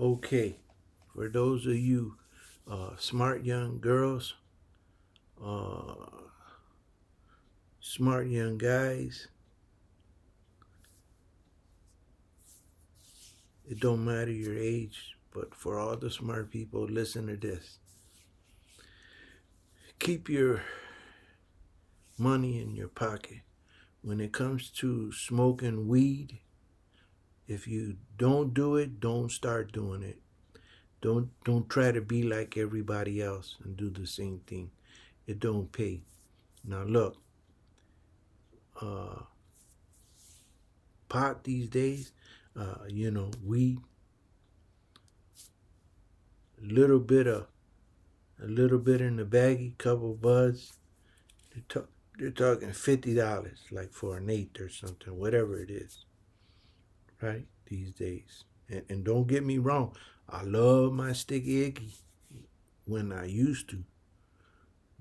Okay, for those of you smart young girls, uh, smart young guys, it don't matter your age, but for all the smart people, listen to this. Keep your money in your pocket. When it comes to smoking weed, if you don't do it, don't start doing it. Don't try to be like everybody else and do the same thing. It don't pay. Now look, uh, pot these days, weed, little bit of a little bit in the baggie, couple buds. They're, ta- they're talking $50, like for an eighth or something, whatever it is, right? These days, and don't get me wrong, I love my sticky icky when I used to.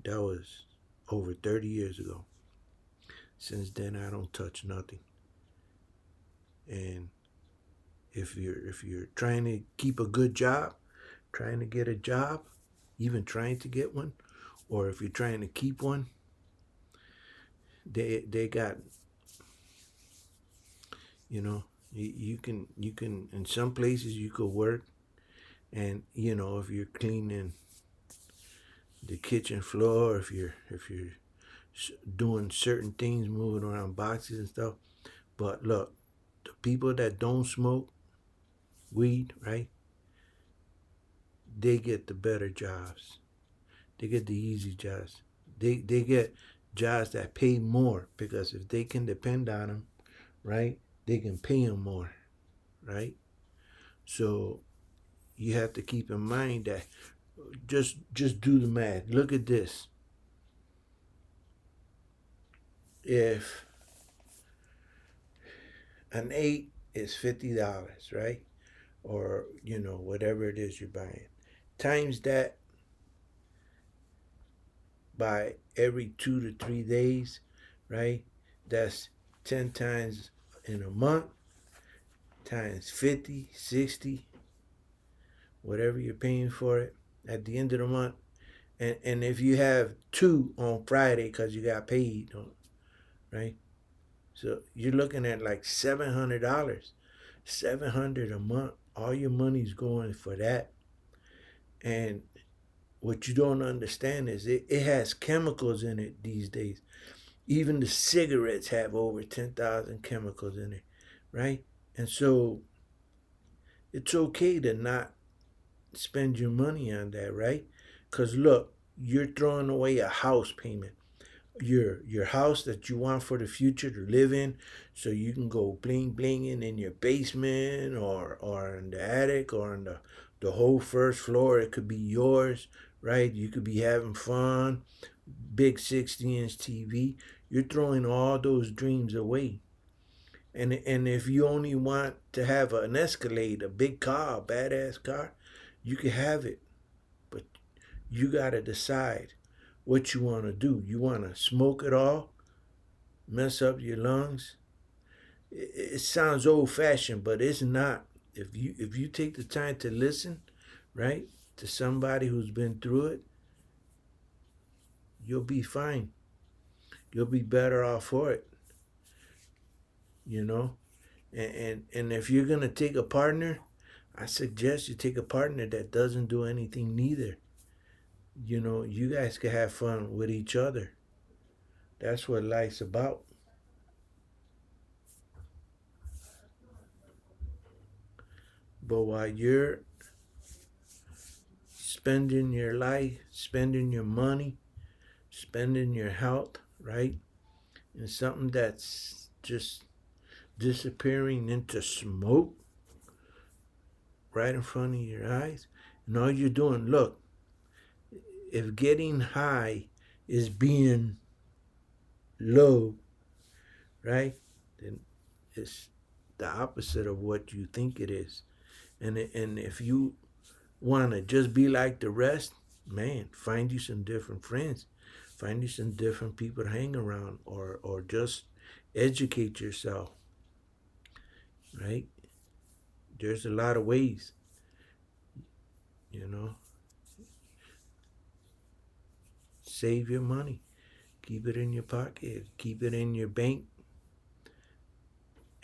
That was over 30 years ago. Since then, I don't touch nothing. And if you're trying to keep a good job, trying to get a job, even trying to get one, or if you're trying to keep one, they got you can in some places you could work, and if you're cleaning the kitchen floor, if you're doing certain things, moving around boxes and stuff. But look, the people that don't smoke weed, right? They get the better jobs. They get the easy jobs. They get jobs that pay more because if they can depend on them, right? They can pay them more, right? So you have to keep in mind that just do the math. Look at this. If an eight is $50, right? Or whatever it is you're buying, times that by every 2 to 3 days, right? That's 10 times in a month, times 50, 60, whatever you're paying for it at the end of the month. And if you have two on Friday because you got paid, right? So you're looking at like $700, 700 a month. All your money's going for that. And what you don't understand is it has chemicals in it these days. Even the cigarettes have over 10,000 chemicals in it, right? And so it's okay to not spend your money on that, right? Because look, you're throwing away a house payment. Your house that you want for the future to live in, so you can go bling blinging in your basement or in the attic or on the whole first floor. It could be yours, right? You could be having fun, big 60-inch TV. You're throwing all those dreams away. And if you only want to have an Escalade, a big car, a badass car, you can have it. But you got to decide what you want to do. You want to smoke it all, mess up your lungs. It sounds old fashioned, but it's not. If you take the time to listen, right, to somebody who's been through it, you'll be fine. You'll be better off for it, you know. And if you're gonna take a partner, I suggest you take a partner that doesn't do anything neither. You guys can have fun with each other. That's what life's about. But while you're spending your life, spending your money, spending your health, right, in something that's just disappearing into smoke right in front of your eyes, and all you're doing, look, if getting high is being low, right, then it's the opposite of what you think it is. And if you want to just be like the rest, man, find you some different friends, find you some different people to hang around, or just educate yourself, right? There's a lot of ways. You know, save your money. Keep it in your pocket. Keep it in your bank,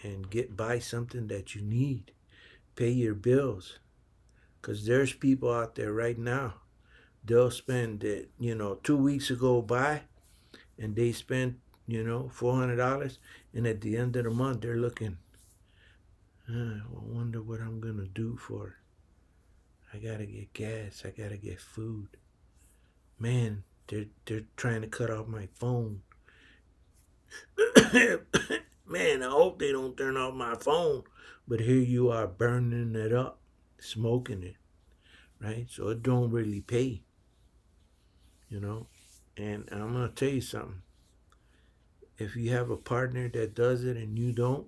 and buy something that you need. Pay your bills, because there's people out there right now. They'll spend it. 2 weeks ago by, and they spend $400, and at the end of the month they're looking. I wonder what I'm gonna do for. I gotta get gas. I gotta get food. Man, they're trying to cut off my phone. Man, I hope they don't turn off my phone. But here you are burning it up, smoking it, right? So it don't really pay, you know. And I'm gonna tell you something. If you have a partner that does it and you don't,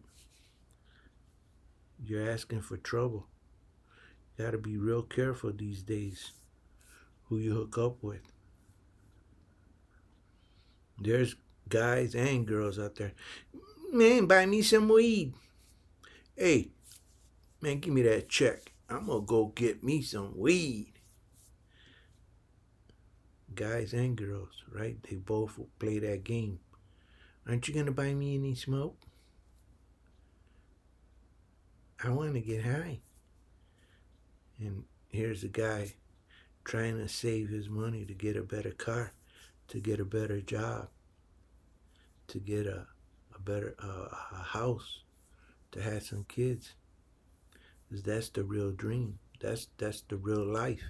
you're asking for trouble. You gotta be real careful these days who you hook up with. There's guys and girls out there. Man, buy me some weed. Hey, man, give me that check. I'm gonna go get me some weed. Guys and girls, right? They both play that game. Aren't you gonna buy me any smoke? I want to get high. And here's a guy trying to save his money to get a better car, to get a better job, to get a better a house, to have some kids. 'Cause that's the real dream. That's the real life.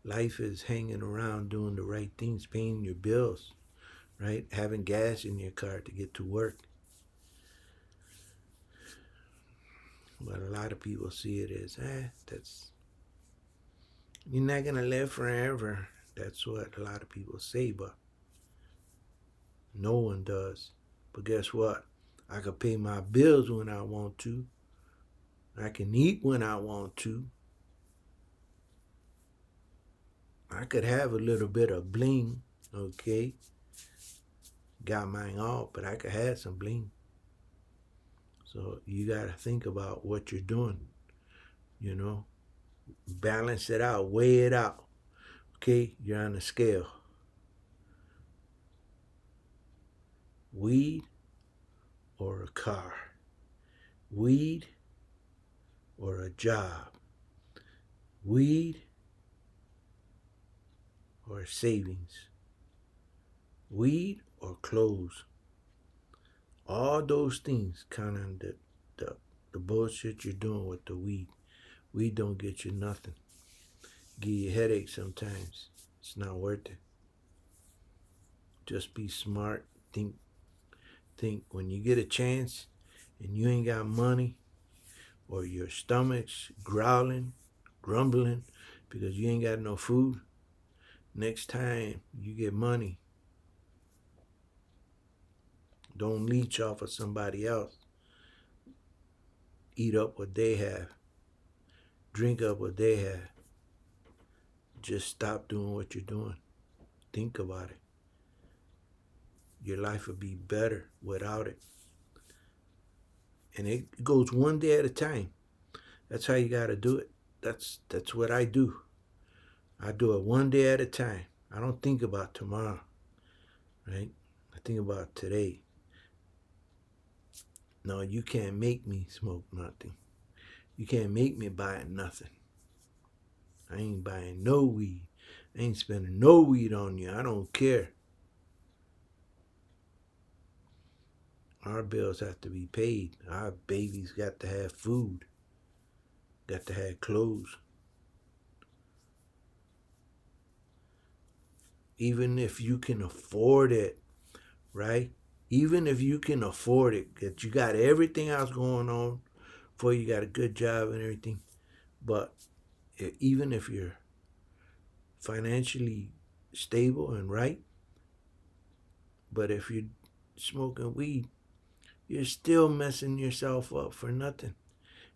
Life is hanging around doing the right things, paying your bills, right? Having gas in your car to get to work. But a lot of people see it as, that's you're not gonna live forever. That's what a lot of people say, but no one does. But guess what? I can pay my bills when I want to. I can eat when I want to. I could have a little bit of bling, okay? Got mine off, but I could have some bling. So you gotta think about what you're doing, you know? Balance it out, weigh it out. Okay, you're on a scale. Weed or a car? Weed or a job? Weed or savings? Weed or clothes? All those things count on the bullshit you're doing with the weed. Weed don't get you nothing. Give you a headache sometimes. It's not worth it. Just be smart. Think when you get a chance and you ain't got money, or your stomach's growling, grumbling because you ain't got no food, next time you get money, don't leech off of somebody else. Eat up what they have. Drink up what they have. Just stop doing what you're doing. Think about it. Your life would be better without it. And it goes one day at a time. That's how you got to do it. That's what I do. I do it one day at a time. I don't think about tomorrow, right? I think about today. No, you can't make me smoke nothing. You can't make me buy nothing. I ain't buying no weed. I ain't spending no weed on you. I don't care. Our bills have to be paid. Our babies got to have food. Got to have clothes. Even if you can afford it, right? Even if you can afford it, that you got everything else going on for you, got a good job and everything. But even if you're financially stable and right, but if you're smoking weed, you're still messing yourself up for nothing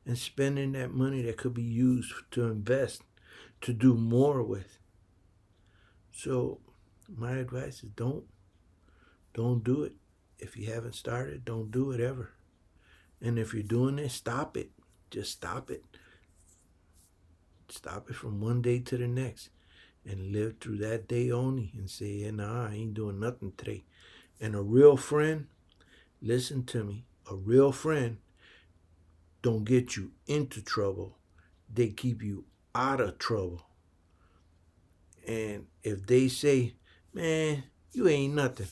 and spending that money that could be used to invest, to do more with. So my advice is don't do it. If you haven't started, don't do it ever. And if you're doing it, stop it. Just stop it. Stop it from one day to the next and live through that day only and say, yeah, nah, I ain't doing nothing today. And a real friend, listen to me, a real friend don't get you into trouble. They keep you out of trouble. And if they say, man, you ain't nothing,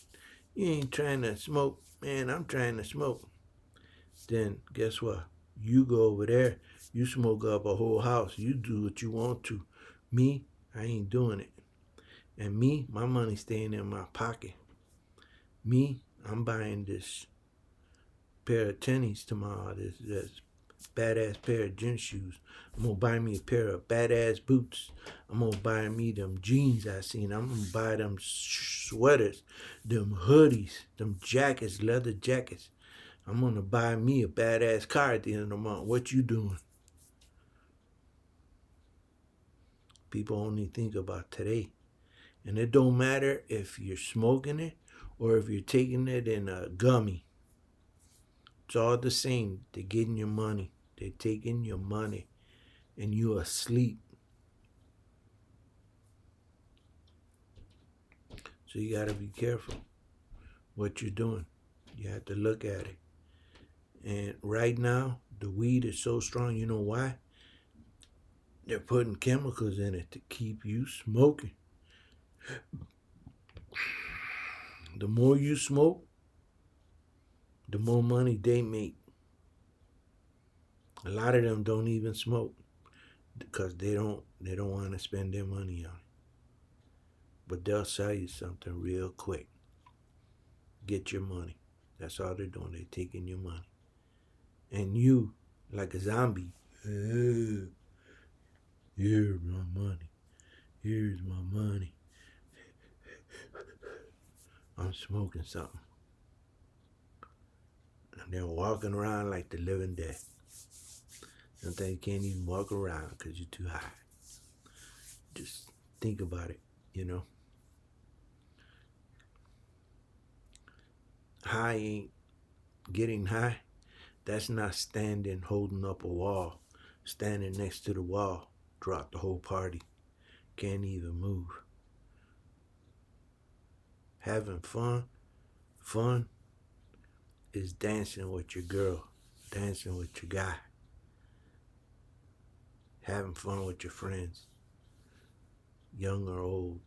you ain't trying to smoke, man, I'm trying to smoke, then guess what? You go over there, you smoke up a whole house, you do what you want to. Me, I ain't doing it. And me, my money's staying in my pocket. Me, I'm buying this pair of tennies tomorrow, this badass pair of gym shoes. I'm gonna buy me a pair of badass boots. I'm gonna buy me them jeans I seen. I'm gonna buy them sweaters, them hoodies, them jackets, leather jackets. I'm gonna buy me a badass car at the end of the month. What you doing? People only think about today. And it don't matter if you're smoking it or if you're taking it in a gummy. It's all the same. They're getting your money. They're taking your money. And you're asleep. So you gotta be careful what you're doing. You have to look at it. And right now, the weed is so strong. You know why? They're putting chemicals in it to keep you smoking. The more you smoke, the more money they make. A lot of them don't even smoke because they don't want to spend their money on it. But they'll sell you something real quick. Get your money. That's all they're doing. They're taking your money. And you, like a zombie, here's my money. Here's my money. I'm smoking something. And they're walking around like the living dead. Sometimes you can't even walk around because you're too high. Just think about it, you know. High ain't getting high. That's not standing holding up a wall. Standing next to the wall throughout the whole party. Can't even move. Having fun. Fun is dancing with your girl. Dancing with your guy. Having fun with your friends. Young or old.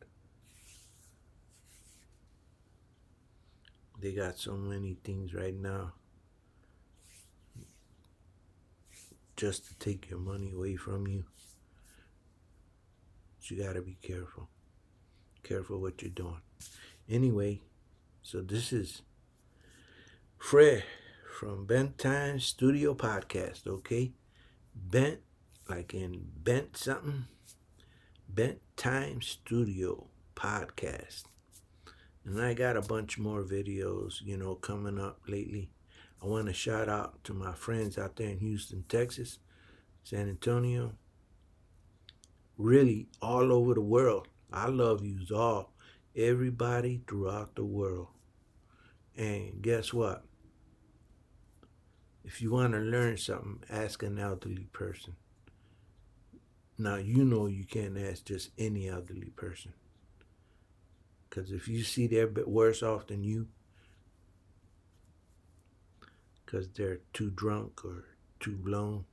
They got so many things right now just to take your money away from you. But you gotta be careful. Careful what you're doing. Anyway, so this is Fred from Bent Time Studio Podcast, okay? Bent, like in bent something. Bent Time Studio Podcast. And I got a bunch more videos, coming up lately. I want to shout out to my friends out there in Houston, Texas, San Antonio, really all over the world. I love yous all, everybody throughout the world. And guess what? If you want to learn something, ask an elderly person. Now, you can't ask just any elderly person. Because if you see they're a bit worse off than you, because they're too drunk or too blown,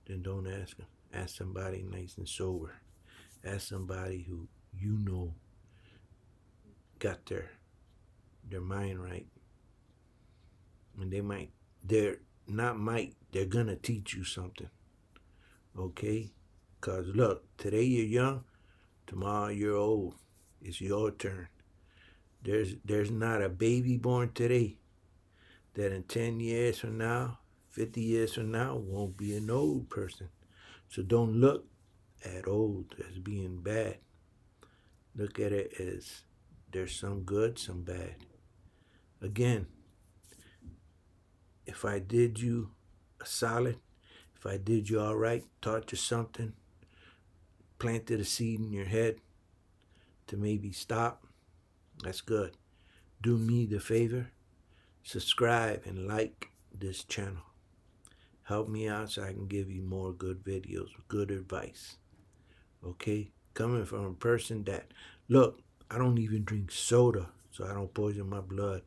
then don't ask them. Ask somebody nice and sober. Ask somebody who got their mind right. And they're gonna teach you something. Okay? Because look, today you're young, tomorrow you're old. It's your turn. There's not a baby born today that in 10 years from now, 50 years from now, won't be an old person. So don't look at old as being bad. Look at it as there's some good, some bad. Again, if I did you a solid, if I did you all right, taught you something, planted a seed in your head to maybe stop, that's good. Do me the favor, subscribe and like this channel. Help me out so I can give you more good videos, good advice. Okay? Coming from a person that, look, I don't even drink soda, so I don't poison my blood.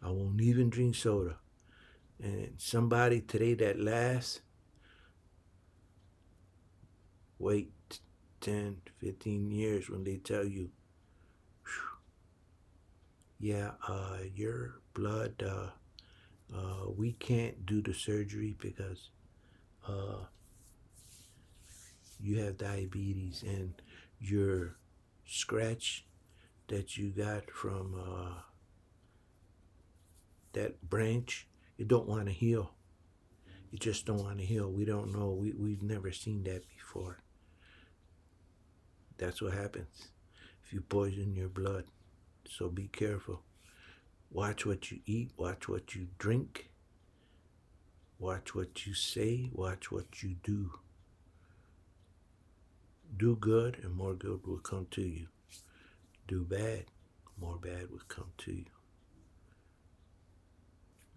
I won't even drink soda. And somebody today that lasts, wait 10, 15 years when they tell you, yeah, your blood, we can't do the surgery because uh, you have diabetes and your scratch that you got from that branch, you don't want to heal. You just don't want to heal. We don't know. We've never seen that before. That's what happens if you poison your blood. So be careful. Watch what you eat. Watch what you drink. Watch what you say. Watch what you do. Do good and more good will come to you. Do bad, more bad will come to you.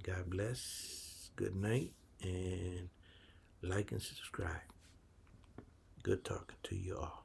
God bless. Good night. And like and subscribe. Good talking to you all.